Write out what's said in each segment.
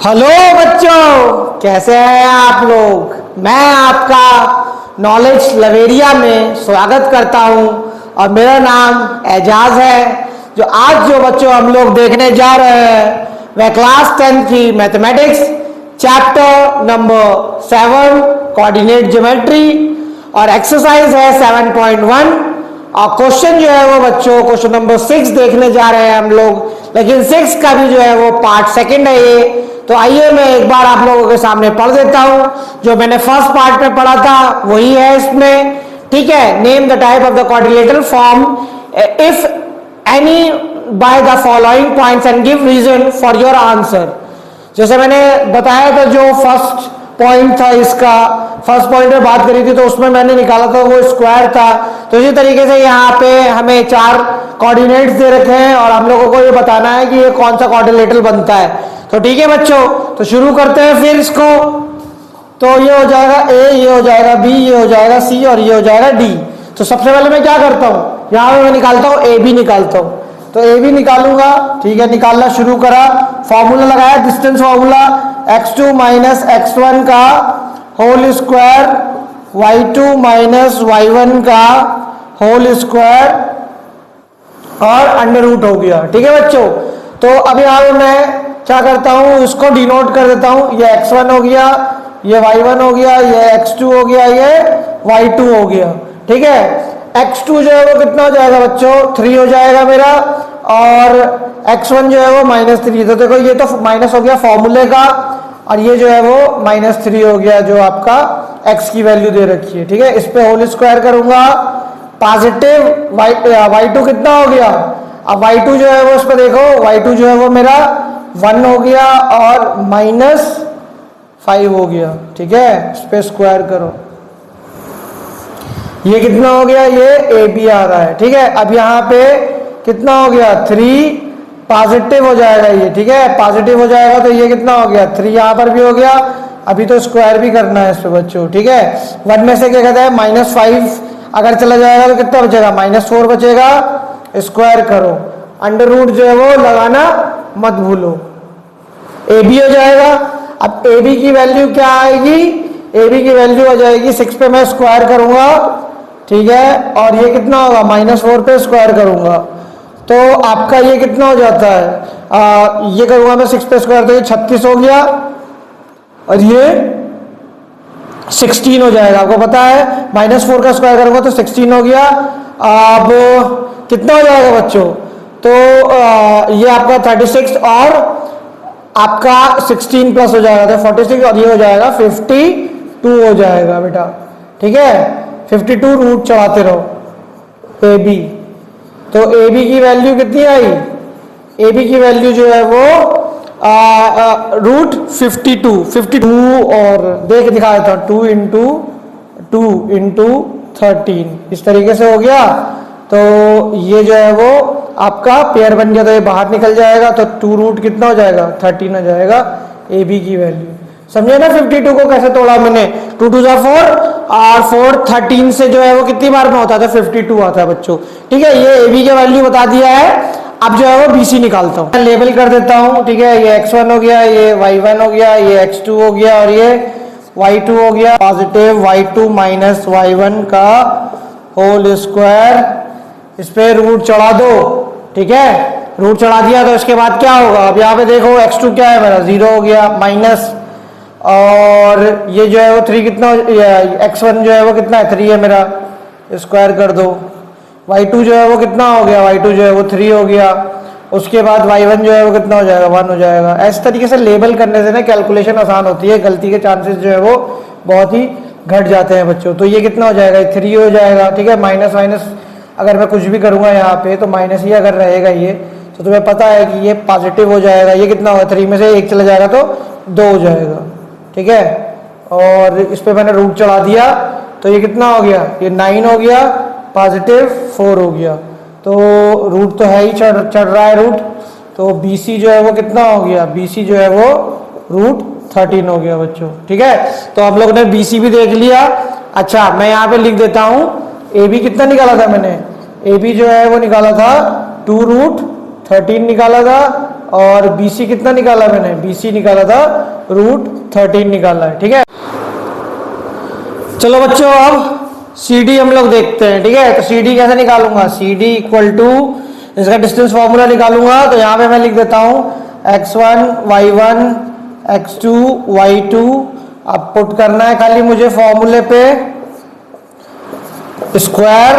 Hello बच्चों, कैसे हैं आप लोग। मैं आपका नॉलेज लवेरिया में स्वागत करता हूं और मेरा नाम एजाज है। जो बच्चों हम लोग देखने जा रहे हैं वह क्लास 10 की mathematics chapter number 7 coordinate geometry और एक्सरसाइज है 7.1 और क्वेश्चन जो है वो बच्चों क्वेश्चन नंबर 6 देखने जा रहे हैं हम लोग, लेकिन 6 का भी जो है वो पार्ट सेकंड है ये। तो आइए मैं एक बार आप लोगों के सामने पढ़ देता हूं। जो मैंने फर्स्ट पार्ट में पढ़ा था वही है इसमें, ठीक है। Name the type of the quadrilateral form if any by the following points and give reason for your answer. जैसे मैंने बताया था जो फर्स्ट पॉइंट था, इसका फर्स्ट पॉइंट में बात करी थी तो उसमें मैंने निकाला था वो स्क्वायर था। तो इसी तरीके से यहाँ पे हमें 4 कोऑर्डिनेट्स दे रखे हैं और हम लोगों को ये बताना है कि ये कौन सा क्वाड्रिलेटरल बनता है। तो ठीक है बच्चों, तो शुरू करते हैं फिर इसको। तो ये हो जाएगा ए, ये हो जाएगा बी, ये हो जाएगा सी और ये हो जाएगा डी। तो सबसे पहले मैं क्या करता हूँ, यहाँ पे मैं निकालता हूँ ए बी निकालता हूँ। तो ए बी निकालूंगा, ठीक है। निकालना शुरू करा, फॉर्मूला लगाया, distance formula x2 minus x1 का whole square, y2 minus y1 का होल स्क्वायर और अंडर रूट हो गया, ठीक है बच्चों। तो अब यहाँ पे मैं क्या करता हूँ, इसको डिनोट कर देता हूँ। ये x1 हो गया, ये y1 हो गया, ये x2 हो गया, ये y2 हो गया, ठीक है। x2 जो है वो कितना हो जाएगा बच्चों, 3 हो जाएगा मेरा, और x1 जो है वो -3। तो देखो ये तो माइनस हो गया फॉर्मूले का, और ये जो है वो -3 हो गया जो आपका x की वैल्यू दे रखी है, ठीक है। इस पे होल स्क्वायर करूंगा, पॉजिटिव y2 कितना हो गया। अब y2 जो है वो इस पे देखो, y2 जो है वो मेरा 1 हो गया और -5 हो गया, ठीक है। इस पे स्क्वायर करो, ये कितना हो गया, ये ए बी आ रहा है, ठीक है। अब यहाँ पे कितना हो गया, 3 पॉजिटिव हो जाएगा ये, ठीक है। पॉजिटिव हो जाएगा तो ये कितना हो गया, 3 यहाँ पर भी हो गया। अभी तो स्क्वायर भी करना है इस पे बच्चों, ठीक है। 1 में से क्या कहता है, -5 अगर चला जाएगा तो कितना बचेगा, -4 बचेगा। स्क्वायर करो, अंडर रूट जो है वो लगाना मत भूलो। ए बी हो जाएगा। अब ए बी की वैल्यू क्या आएगी, ए बी की वैल्यू हो जाएगी 6 पे मैं स्क्वायर करूंगा, ठीक है। और ये कितना होगा, -4 पे स्क्वायर करूंगा तो आपका ये कितना हो जाता है, ये करूंगा मैं 6 पे स्क्वायर तो ये 36 हो गया और ये 16 हो जाएगा। आपको पता है -4 का स्क्वायर करूंगा तो 16 हो गया। अब कितना हो जाएगा बच्चों, तो ये आपका 36 और आपका 16 प्लस हो जाएगा तो 46 और ये हो जाएगा 52 हो जाएगा बेटा, ठीक है। 52 रूट चढ़ाते रहो ए बी। तो ए बी की वैल्यू कितनी आई, ए बी की वैल्यू जो है वो रूट 52 और देख दिखा देता हूँ, 2 इंटू 13 इस तरीके से हो गया। तो ये जो है वो आपका पेयर बन गया तो ये बाहर निकल जाएगा तो 2 रूट कितना हो जाएगा, 13 हो जाएगा ए बी की वैल्यू। समझे ना 52 को कैसे तोड़ा मैंने, 2 2 जा 4 और 4 13 से जो है वो कितनी बार में होता है, 52 आता है बच्चों, ठीक है। ये ए बी की वैल्यू बता दिया है। अब जो है वो बी सी निकालता हूँ, लेबल कर देता हूँ, ठीक है। ये x1 हो गया, ये y1 हो गया, ये x2 हो गया और ये y2 हो गया। पॉजिटिव y2 माइनस y1 का होल स्क्वायर, इस पे रूट चढ़ा दो, ठीक है। रूट चढ़ा दिया तो इसके बाद क्या होगा, अब यहाँ पे देखो x2 क्या है मेरा, 0 हो गया माइनस, और ये जो है वो 3 कितना, x1 जो है वो कितना है, 3 है मेरा, स्क्वायर कर दो। y2 जो है वो कितना हो गया, y2 जो है वो 3 हो गया। उसके बाद y1 जो है वो कितना हो जाएगा, 1 हो जाएगा। इस तरीके से लेबल करने से ना कैलकुलेशन आसान होती है, गलती के चांसेस जो है वो बहुत ही घट जाते हैं बच्चों। तो ये कितना हो जाएगा, 3 हो जाएगा, ठीक है। माइनस माइनस अगर मैं कुछ भी करूँगा यहाँ पे तो माइनस ही अगर रहेगा ये, तो तुम्हें पता है कि ये पॉजिटिव हो जाएगा। ये कितना होगा, 3 में से 1 चला जाएगा तो 2 हो जाएगा, ठीक है। और इस पे मैंने रूट चढ़ा दिया तो ये कितना हो गया, ये 9 हो गया, पॉजिटिव 4 हो गया। तो रूट तो है ही, चढ़ रहा है रूट। तो बी सी जो है वो कितना हो गया, बी सी जो है वो रूट 13 हो गया बच्चों, ठीक है। तो आप लोगों ने बी सी भी देख लिया। अच्छा मैं यहाँ पे लिख देता हूँ, ए बी कितना निकाला था मैंने, ए बी जो है वो निकाला था 2 रूट 13 निकाला था और BC कितना निकाला मैंने, BC निकाला था √13 निकाला है। ठीक है, चलो बच्चों अब CD हम लोग देखते हैं। ठीक है, तो CD कैसे निकालूंगा, CD इक्वल टू इसका डिस्टेंस फॉर्मूला निकालूंगा। तो यहाँ पे मैं लिख देता हूँ x1 y1 x2 y2। अब पुट करना है खाली मुझे फॉर्मूले पे स्क्वायर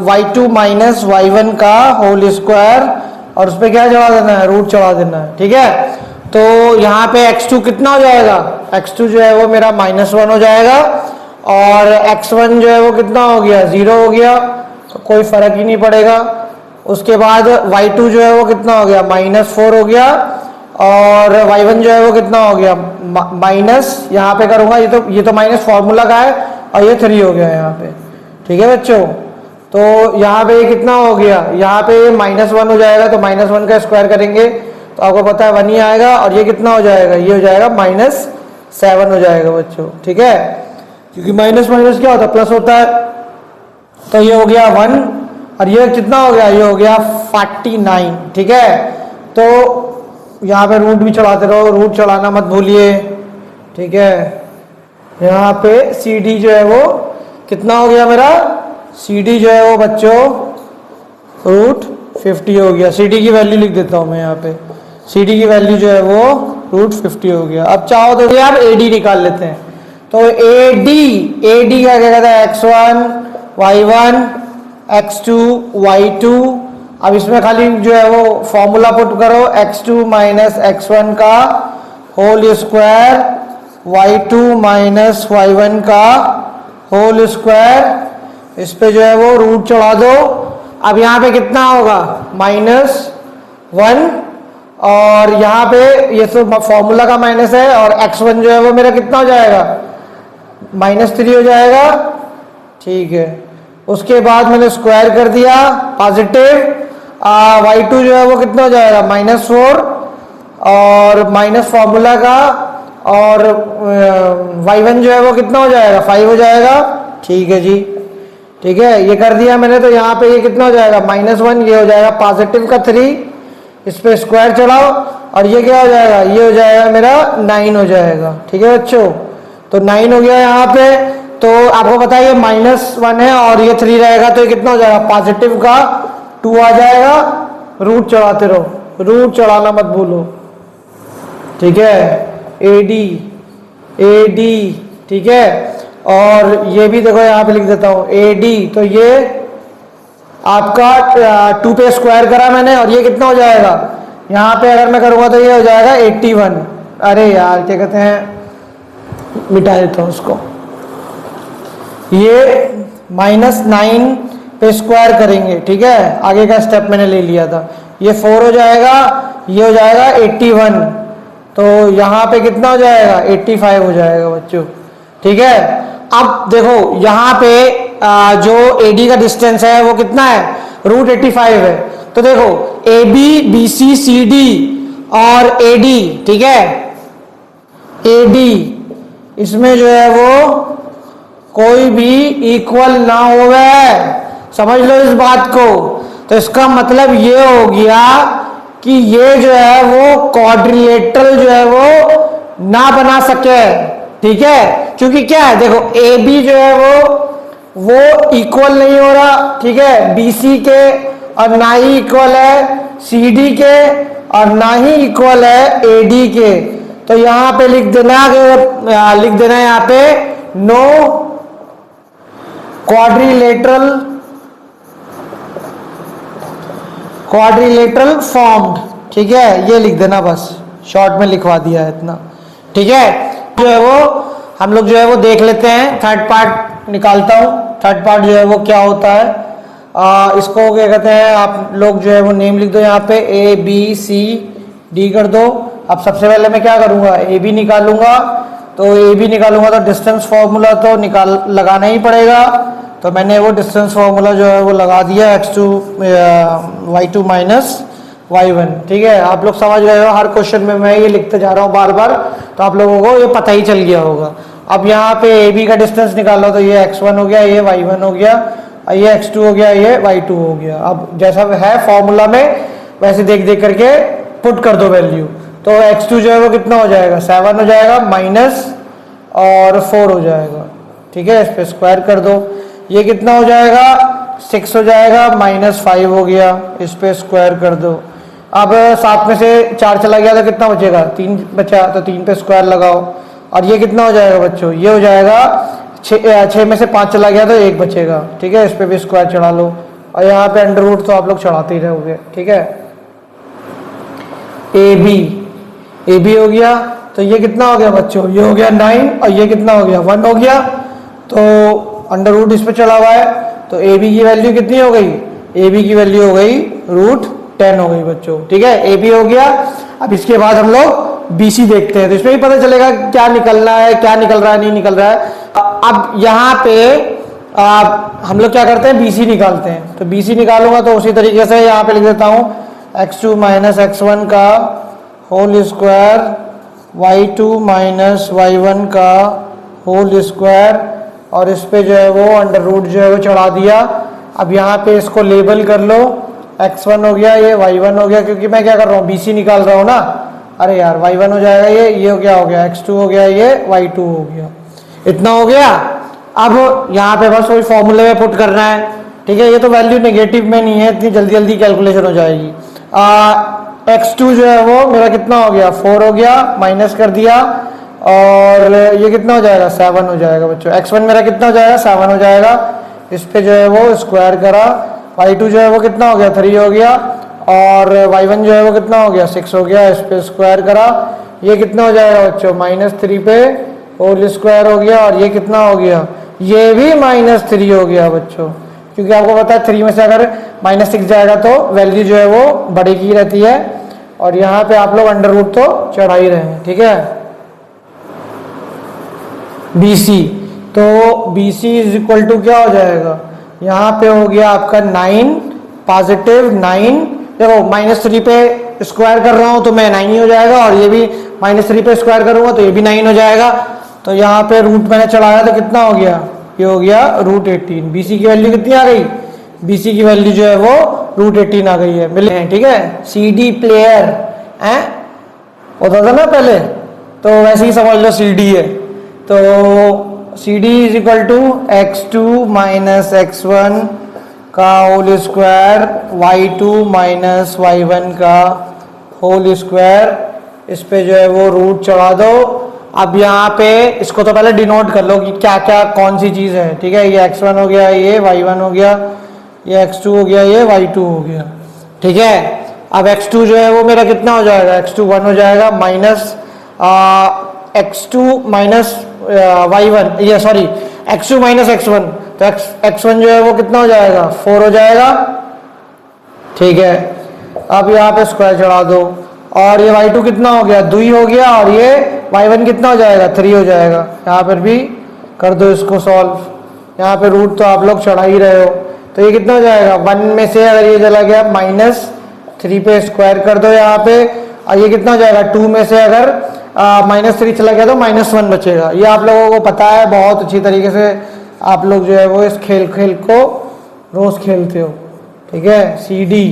y2 माइनस y1 का होल स्क्वायर, और उस पर क्या चढ़ा देना है, रूट चढ़ा देना है। ठीक है, तो यहाँ पे x2 कितना हो जाएगा, x2 जो है वो मेरा -1 हो जाएगा, और x1 जो है वो कितना हो गया, 0 हो गया, तो कोई फर्क ही नहीं पड़ेगा। उसके बाद y2 जो है वो कितना हो गया, -4 हो गया, और y1 जो है वो कितना हो गया, माइनस, यहाँ पे करूँगा ये तो माइनस फॉर्मूला का है, और ये 3 हो गया यहाँ पे। ठीक है बच्चों, तो यहाँ पे ये कितना हो गया, यहाँ पे -1 हो जाएगा, तो -1 का स्क्वायर करेंगे तो आपको पता है 1 ही आएगा, और ये कितना हो जाएगा, ये हो जाएगा -7 हो जाएगा बच्चों। ठीक है, क्योंकि माइनस माइनस क्या होता है, प्लस होता है, तो ये हो गया 1, और ये कितना हो गया, ये हो गया 49। ठीक है, तो यहाँ पे रूट भी चढ़ाते रहो, रूट चढ़ाना मत भूलिए। ठीक है, यहाँ पे CD जो है वो कितना हो गया मेरा, CD जो है वो बच्चों √50 हो गया। CD की वैल्यू लिख देता हूँ मैं यहाँ पे, CD की वैल्यू जो है वो √50 हो गया। अब चाहो तो आप AD निकाल लेते हैं। तो AD का क्या कहता है, x1 y1 x2 y2। अब इसमें खाली जो है वो फॉर्मूला पुट करो, x2 माइनस x1 का whole square, y2 minus y1 का होल स्क्वायर, इस पे जो है वो रूट चढ़ा दो। अब यहाँ पे कितना होगा, -1, और यहाँ पे ये तो फॉर्मूला का माइनस है, और x1 जो है वो मेरा कितना हो जाएगा, -3 हो जाएगा। ठीक है, उसके बाद मैंने स्क्वायर कर दिया पॉजिटिव, y2 जो है वो कितना हो जाएगा, -4, और माइनस फॉर्मूला का, और y1 जो है वो कितना हो जाएगा, 5 हो जाएगा। ठीक है जी, ठीक है, ये कर दिया मैंने। तो यहाँ पे ये कितना हो जाएगा, -1, ये हो जाएगा पॉजिटिव का 3, इस पे स्क्वायर चढ़ाओ, और ये क्या हो जाएगा, ये हो जाएगा मेरा 9 हो जाएगा। ठीक है बच्चों, तो 9 हो गया यहाँ पे। तो आपको पता है ये -1 है, और ये 3 रहेगा, तो ये कितना हो जाएगा, पॉजिटिव का 2 आ जाएगा। रूट चढ़ाते रहो, रूट चढ़ाना मत भूलो। ठीक है, AD, ठीक है, और ये भी देखो यहाँ पे लिख देता हूँ AD, तो ये आपका 2 पे स्क्वायर करा मैंने, और ये कितना हो जाएगा, यहाँ पे अगर मैं करूँगा तो ये हो जाएगा 81। अरे यार क्या कहते हैं, मिटा देता हूँ उसको, ये -9 पे स्क्वायर करेंगे। ठीक है, आगे का स्टेप मैंने ले लिया था, ये 4 हो जाएगा, ये हो जाएगा 81, तो यहाँ पे कितना हो जाएगा, 85 हो जाएगा बच्चों। ठीक है, अब देखो यहाँ पे जो AD का डिस्टेंस है वो कितना है, √85 है। तो देखो AB BC CD और AD, ठीक है, AD इसमें जो है वो कोई भी इक्वल ना होवे, समझ लो इस बात को। तो इसका मतलब ये हो गया कि ये जो है वो क्वाड्रिलेटरल जो है वो ना बना सके। ठीक है, क्योंकि क्या है, देखो AB जो है वो इक्वल नहीं हो रहा, ठीक है, BC के, और ना ही इक्वल है CD के, और ना ही इक्वल है AD के। तो यहाँ पे लिख देना यहाँ पे नो क्वाड्रिलेटरल फॉर्म्ड। ठीक है, ये लिख देना, बस शॉर्ट में लिखवा दिया है इतना। ठीक है, जो है वो हम लोग जो है वो देख लेते हैं, थर्ड पार्ट निकालता हूँ। थर्ड पार्ट जो है वो क्या होता है, इसको क्या कहते हैं, आप लोग जो है वो नेम लिख दो यहाँ पे, ABCD कर दो। अब सबसे पहले मैं क्या करूँगा, AB निकालूंगा। तो AB निकालूंगा तो डिस्टेंस फॉर्मूला तो लगाना ही पड़ेगा। तो मैंने वो डिस्टेंस फॉर्मूला जो है वो लगा दिया, y2 माइनस y1। ठीक है, आप लोग समझ गए हो, हर क्वेश्चन में मैं ये लिखते जा रहा हूँ बार बार, तो आप लोगों को ये पता ही चल गया होगा। अब यहाँ पे AB का डिस्टेंस निकालो, तो ये x1 हो गया, ये y1 हो गया, ये x2 हो गया, ये y2 हो गया। अब जैसा है फॉर्मूला में वैसे देख देख करके पुट कर दो वैल्यू, तो x2 जो है वो कितना हो जाएगा 7 हो जाएगा माइनस और 4 हो जाएगा, ठीक है। इस पे स्क्वायर कर दो, ये कितना हो जाएगा 6 हो जाएगा माइनस 5 हो गया, इस पे स्क्वायर कर दो। अब 7 में से 4 चला गया तो कितना बचेगा 3 बचा, तो 3 पे स्क्वायर लगाओ और ये कितना हो जाएगा बच्चों, ये हो जाएगा 6 में से 5 चला गया तो 1 बचेगा, ठीक है। इस पे भी स्क्वायर चढ़ा लो और यहाँ पे अंडर रूट तो आप लोग चढ़ाते ही रहोगे, ठीक है। ए बी हो गया, तो ये कितना हो गया बच्चों, ये हो गया 9 और ये कितना हो गया 1 हो गया, तो अंडर रूट इस पे चढ़ा हुआ है, तो ए बी की वैल्यू कितनी हो गई, ए बी की वैल्यू हो गई √10 हो गई बच्चों, ठीक है। ए बी हो गया। अब इसके बाद हम लोग बी सी देखते हैं, तो इसमें भी पता चलेगा क्या निकलना है, क्या निकल रहा है नहीं निकल रहा है। अब यहाँ पे हम लोग क्या करते हैं, बी सी निकालते हैं। तो बी सी निकालूंगा तो उसी तरीके से यहाँ पे लिख देता हूँ x2 माइनस x1 का whole square, y2 minus y1 का होल स्क्वायर, और इस पे जो है वो अंडर रूट जो है वो चढ़ा दिया। अब यहाँ पे इसको लेबल कर लो, x1 हो गया, ये y1 हो गया, क्योंकि मैं क्या कर रहा हूँ बी सी निकाल रहा हूँ ना। अरे यार y1 हो जाएगा, ये क्या हो गया x2 हो गया, ये y2 हो गया, इतना हो गया। अब यहाँ पे बस वही फॉर्मूले में पुट करना है, ठीक है। ये तो वैल्यू नेगेटिव में नहीं है, इतनी जल्दी जल्दी कैलकुलेशन हो जाएगी। x2 जो है वो मेरा कितना हो गया 4 हो गया, माइनस कर दिया, और ये कितना हो जाएगा 7 हो जाएगा बच्चों। x1 मेरा कितना हो जाएगा 7 हो जाएगा, इस पे जो है वो स्क्वायर करा। y2 जो है वो कितना हो गया 3 हो गया, और y1 जो है वो कितना हो गया 6 हो गया, इस पे स्क्वायर करा। ये कितना हो जाएगा बच्चों -3 पे होल स्क्वायर हो गया, और ये कितना हो गया, ये भी -3 हो गया बच्चों, क्योंकि आपको पता है 3 में से अगर -6 जाएगा तो वैल्यू जो है वो बढ़ेगी रहती है, और यहाँ पे आप लोग अंडर रूट तो चढ़ा ही रहे हैं, ठीक है। बी सी, तो B C is equal to क्या हो जाएगा, यहाँ पे हो गया आपका 9 पॉजिटिव 9, देखो -3 पे स्क्वायर कर रहा हूँ तो मैं 9 ही हो जाएगा, और ये भी -3 पे स्क्वायर करूँगा तो ये भी 9 हो जाएगा। तो यहाँ पे रूट मैंने चढ़ाया तो कितना हो गया, ये हो गया √18। बी सी की वैल्यू कितनी आ गई, बी सी की वैल्यू जो है वो √18 आ गई है, मिले हैं, ठीक है। सी डी प्लेयर है होता था ना पहले, तो वैसे ही समझ लो सी डी है। तो C D is equal to x2 minus x1 का whole square, y2 minus y1 का होल स्क्वायर, इस पे जो है वो रूट चढ़ा दो। अब यहाँ पे इसको तो पहले डिनोट कर लो कि क्या क्या कौन सी चीज़ है, ठीक है। ये x1 हो गया, ये y1 हो गया, ये x2 हो गया, ये y2 हो गया, ठीक है। अब x2 जो है वो मेरा कितना हो जाएगा, x2 1 हो जाएगा, माइनस x2 माइनस y1, ये सॉरी x2 माइनस x1, तो x1 जो है वो कितना हो जाएगा 4 हो जाएगा, ठीक है। अब यहाँ पे स्क्वायर चढ़ा दो, और ये y2 कितना हो गया 2 हो गया, और ये y1 कितना हो जाएगा 3 हो जाएगा। यहाँ पर भी कर दो इसको सॉल्व, यहाँ पे रूट तो आप लोग चढ़ा ही रहे हो, तो ये कितना हो जाएगा 1 में से अगर ये चला गया -3 पे स्क्वायर कर दो यहाँ पे, और ये कितना हो जाएगा 2 में से अगर -3 चला गया तो -1 बचेगा। ये आप लोगों को पता है, बहुत अच्छी तरीके से आप लोग जो है वो इस खेल को रोज खेलते हो, ठीक है। सी डी,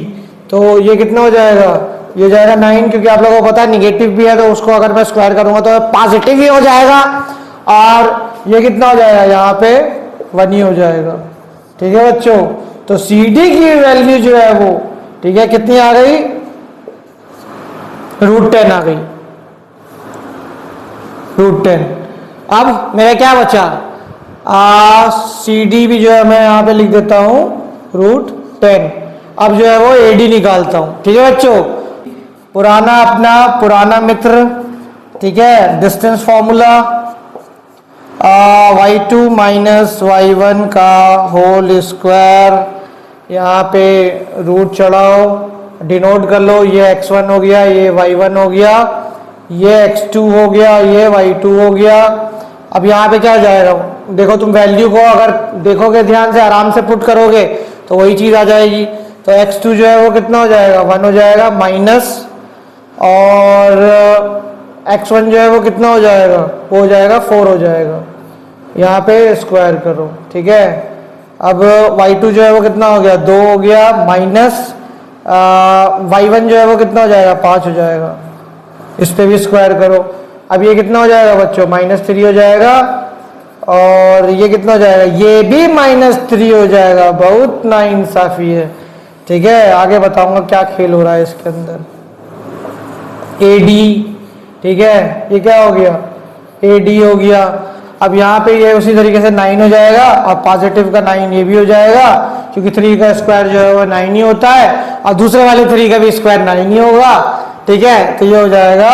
तो ये कितना हो जाएगा, ये जाएगा 9, क्योंकि आप लोगों को पता है निगेटिव भी है, तो उसको अगर मैं स्क्वायर करूंगा तो पॉजिटिव ही हो जाएगा, और ये कितना हो जाएगा यहाँ पे 1 ही हो जाएगा, ठीक है बच्चों। तो सी डी की वैल्यू जो है वो, ठीक है, कितनी आ गई √10 आ गई, √10। अब मेरा क्या बचा, सी डी भी जो है मैं यहाँ पे लिख देता हूँ √10। अब जो है वो ए डी निकालता हूँ, ठीक है बच्चों। पुराना अपना पुराना मित्र, ठीक है, distance formula, y2 minus y1 का होल स्क्वायर, यहाँ पे रूट चढ़ाओ, डिनोट कर लो, ये x1 हो गया, ये y1 हो गया, ये x2 हो गया, ये y2 हो गया। अब यहाँ पे क्या हो जाएगा, देखो तुम वैल्यू को अगर देखोगे ध्यान से, आराम से पुट करोगे तो वही चीज़ आ जाएगी। तो x2 जो है वो कितना हो जाएगा 1 हो जाएगा, माइनस, और x1 जो है वो कितना हो जाएगा, वो हो जाएगा 4 हो जाएगा, यहाँ पे स्क्वायर करो, ठीक है। अब y2 जो है वो कितना हो गया 2 हो गया, माइनस y1 जो है वो कितना हो जाएगा, 5 हो जाएगा। इस पे भी स्क्वायर करो। अब ये कितना हो जाएगा बच्चों, -3 हो जाएगा। और ये कितना हो जाएगा, ये भी -3 हो जाएगा। बहुत नाइंसाफी है। ठीक है, आगे बताऊंगा क्या खेल हो रहा है इसके अंदर। AD, ठीक है, ये क्या हो गया, AD हो गया। अब यहाँ पे ये उसी तरीके से 9 हो जाएगा और पॉजिटिव का 9 ये भी हो जाएगा, क्योंकि 3 का स्क्वायर जो है वो 9 ही होता है और दूसरे वाले 3 का भी स्क्वायर 9 ही होगा। ठीक है, तो ये हो जाएगा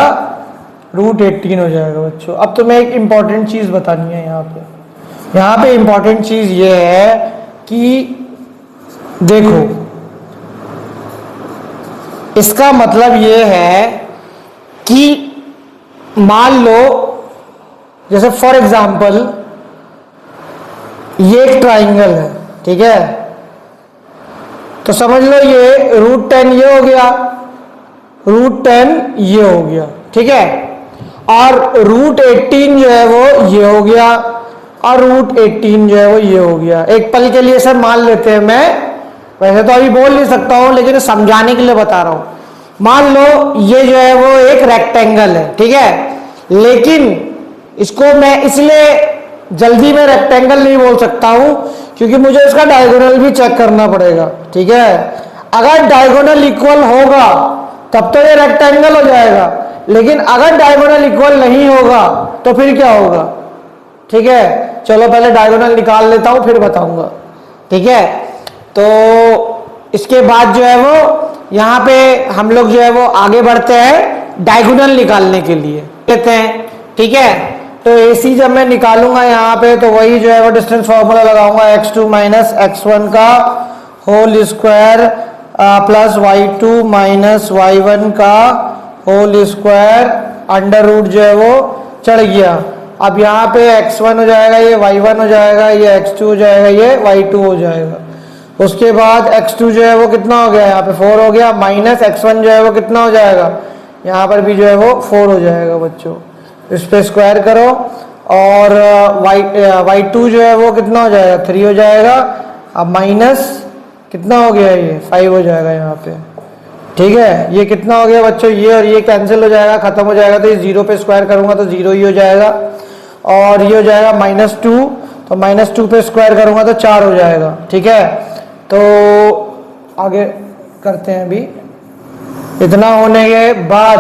√18 हो जाएगा बच्चों। अब तो मैं एक इंपॉर्टेंट चीज बतानी है यहाँ पे इंपॉर्टेंट चीज ये है कि देखो, इसका मतलब ये है कि मान लो जैसे फॉर एग्जाम्पल ये एक ट्राइंगल है, ठीक है, तो समझ लो ये √10 ये हो गया, √10 ये हो गया, ठीक है, और √18 जो है वो ये हो गया और √18 जो है वो ये हो गया। एक पल के लिए सर मान लेते हैं, मैं वैसे तो अभी बोल नहीं सकता हूं लेकिन समझाने के लिए बता रहा हूं। मान लो ये जो है वो एक रेक्टेंगल है, ठीक है, लेकिन इसको मैं इसलिए जल्दी में रेक्टेंगल नहीं बोल सकता हूं क्योंकि मुझे इसका डायगोनल भी चेक करना पड़ेगा। ठीक है, अगर डायगोनल इक्वल होगा तब तो ये रेक्टेंगल हो जाएगा, लेकिन अगर डायगोनल इक्वल नहीं होगा तो फिर क्या होगा। ठीक है, चलो पहले डायगोनल निकाल लेता हूं फिर बताऊंगा। ठीक है, तो इसके बाद जो है वो यहाँ पे हम लोग जो है वो आगे बढ़ते हैं डायगोनल निकालने के लिए लेते हैं। ठीक है, तो AC जब मैं निकालूंगा यहाँ पे तो वही जो है वो डिस्टेंस फॉर्मूला लगाऊंगा, x2 माइनस x1 का whole square plus y2 minus y1 का होल स्क्वायर अंडर रूट जो है वो चढ़ गया। अब यहाँ पे x1 हो जाएगा, ये y1 हो जाएगा, ये x2 हो जाएगा, ये y2 हो जाएगा। उसके बाद x2 जो है वो कितना हो गया, यहाँ पे 4 हो गया, माइनस x1 जो है वो कितना हो जाएगा, यहाँ पर भी जो है वो 4 हो जाएगा बच्चों। इस पे स्क्वायर करो और y2 जो है वो कितना हो जाएगा, 3 हो जाएगा। अब माइनस कितना हो गया, ये 5 हो जाएगा यहाँ पे। ठीक है, ये कितना हो गया बच्चों, ये और ये कैंसिल हो जाएगा, खत्म हो जाएगा, तो ये 0 पे स्क्वायर करूंगा तो 0 ही हो जाएगा। और ये हो जाएगा -2, तो -2 पे स्क्वायर करूंगा तो 4 हो जाएगा। ठीक है, तो आगे करते हैं। अभी इतना होने के बाद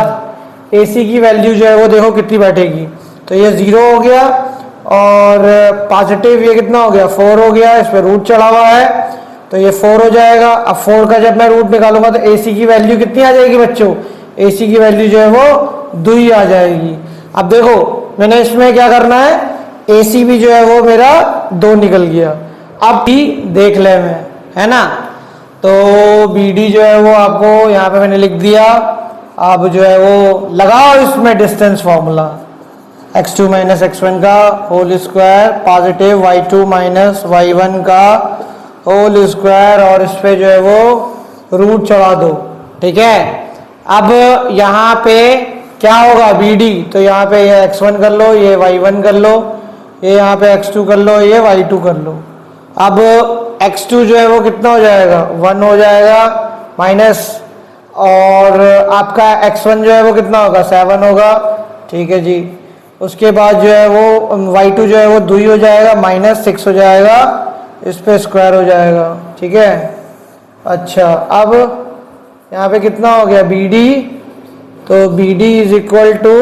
AC की वैल्यू जो है वो देखो कितनी बैठेगी, तो ये 0 हो गया और पॉजिटिव ये कितना हो गया, 4 हो गया, इस पर रूट चढ़ा हुआ है तो ये 4 हो जाएगा। अब 4 का जब मैं रूट निकालूंगा तो AC की वैल्यू कितनी आ जाएगी बच्चों, AC की वैल्यू जो है वो 2 ही आ जाएगी। अब देखो मैंने इसमें क्या करना है, AC भी जो है वो मेरा 2 निकल गया। अब भी देख ले मैं, है ना, तो BD जो है वो आपको यहाँ पे मैंने लिख दिया। अब जो है वो लगाओ इसमें distance formula, x2 minus x1 का whole square positive y2 minus y1 का होल स्क्वायर और इस पे जो है वो रूट चढ़ा दो। ठीक है, अब यहाँ पे क्या होगा BD, तो यहाँ पे ये x1 कर लो, ये y1 कर लो, ये यहाँ पे x2 कर लो, ये y2 कर लो। अब x2 जो है वो कितना हो जाएगा, 1 हो जाएगा, माइनस और आपका x1 जो है वो कितना होगा, 7 होगा। ठीक है जी, उसके बाद जो है वो y2 जो है वो 2 हो जाएगा, -6 हो जाएगा, इस पे स्क्वायर हो जाएगा। ठीक है, अच्छा अब यहाँ पे कितना हो गया BD, तो BD इज इक्वल टू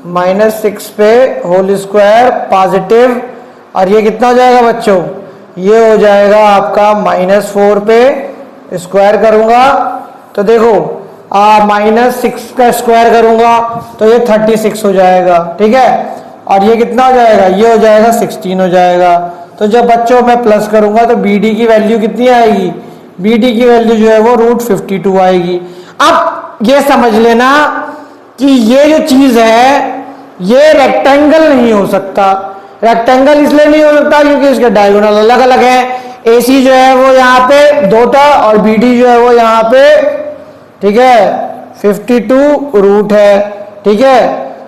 -6 पे होल स्क्वायर पॉजिटिव और ये कितना हो जाएगा बच्चों, ये हो जाएगा आपका -4 पे स्क्वायर करूंगा तो देखो -6 का स्क्वायर करूंगा तो ये 36 हो जाएगा। ठीक है, और ये कितना हो जाएगा, ये हो जाएगा 16 हो जाएगा। तो जब बच्चों मैं प्लस करूंगा तो BD की वैल्यू कितनी आएगी, BD की वैल्यू जो है वो √52 आएगी। अब ये समझ लेना कि ये जो चीज है ये रेक्टेंगल नहीं हो सकता। रेक्टेंगल इसलिए नहीं हो सकता क्योंकि इसके डायगोनल अलग अलग है। AC जो है वो यहाँ पे 2 था और BD जो है वो यहाँ पे, ठीक है, 52 रूट है। ठीक है,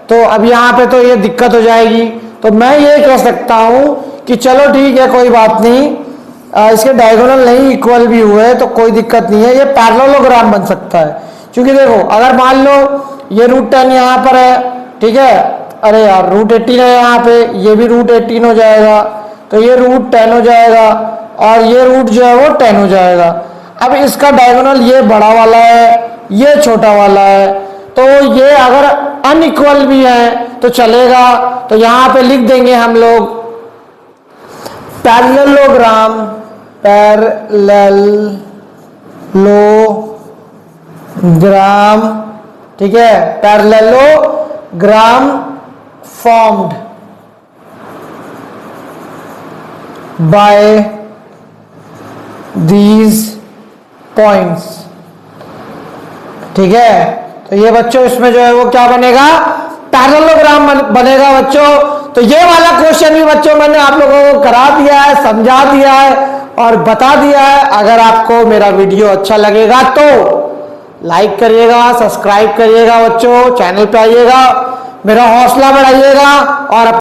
तो अब यहाँ पे तो ये दिक्कत हो जाएगी, तो मैं ये कह सकता हूं कि चलो ठीक है कोई बात नहीं, इसके डायगोनल नहीं इक्वल भी हुए तो कोई दिक्कत नहीं है, ये पैरेललोग्राम बन सकता है। क्योंकि देखो अगर मान लो ये √10 यहाँ पर है, ठीक है, अरे यार √18 है यहाँ पे, ये भी √18 हो जाएगा, तो ये √10 हो जाएगा और ये रूट जो है वो 10 हो जाएगा। अब इसका डायगोनल ये बड़ा वाला है, ये छोटा वाला है, तो ये अगर अनइक्वल भी है तो चलेगा। तो यहाँ पे लिख देंगे हम लोग पैरेललोग्राम, पैरेललोग्राम, ठीक है, parallelogram formed by these points, ठीक है। तो ये बच्चों इसमें जो है वो क्या बनेगा, पैरेललोग्राम बनेगा बच्चों। तो ये वाला क्वेश्चन भी बच्चों मैंने आप लोगों को करा दिया है, समझा दिया है और बता दिया है। अगर आपको मेरा वीडियो अच्छा लगेगा तो लाइक करिएगा, सब्सक्राइब करिएगा बच्चों, चैनल पे आइएगा, मेरा हौसला बढ़ाइएगा और